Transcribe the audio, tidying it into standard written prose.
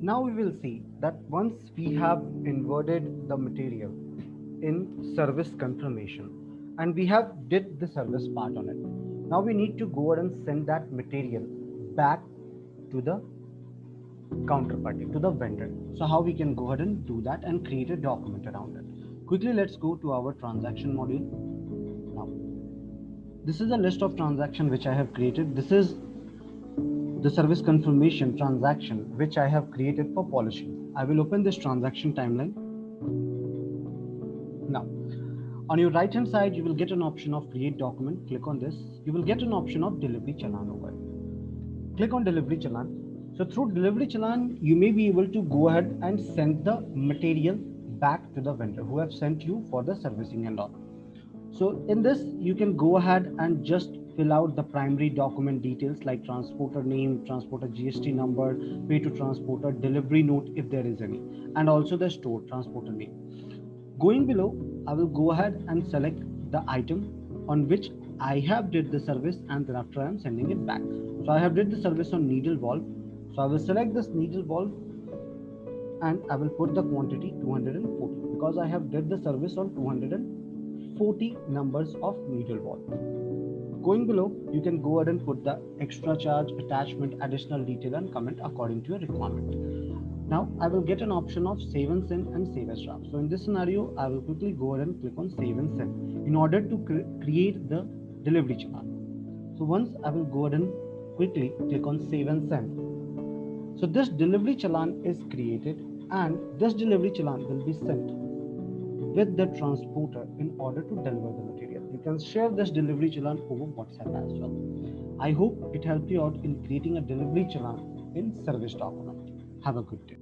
Now we will see that once we have inverted the material in service confirmation and we have did the service part on it. Now we need to go ahead and send that material back to the counterparty, to the vendor. So how we can go ahead and do that and create a document around it. Quickly, let's go to our transaction module. Now, this is a list of transactions which I have created. This is the service confirmation transaction which I have created for polishing. I will open this transaction timeline. Now, on your right hand side, you will get an option of create document. Click on this. You will get an option of delivery challan over it. Click on delivery challan. So through delivery challan, you may be able to go ahead and send the material back to the vendor who have sent you for the servicing and all. So in this, you can go ahead and just fill out the primary document details like transporter name, transporter GST number, pay to transporter, delivery note if there is any, and also the store transporter name. Going below, I will go ahead and select the item on which I have did the service and thereafter I am sending it back. So I have did the service on needle valve. So I will select this needle valve and I will put the quantity 240 because I have did the service on 240 numbers of needle valve. Going below, you can go ahead and put the extra charge, attachment, additional detail and comment according to your requirement. Now I will get an option of save and send and save as draft. So in this scenario, I will quickly go ahead and click on save and send in order to create the delivery challan. So once I will go ahead and quickly click on save and send. So this delivery challan is created and this delivery challan will be sent with the transporter in order to deliver the material. You can share this delivery challan over WhatsApp as well. I hope it helped you out in creating a delivery challan in service document. Have a good day.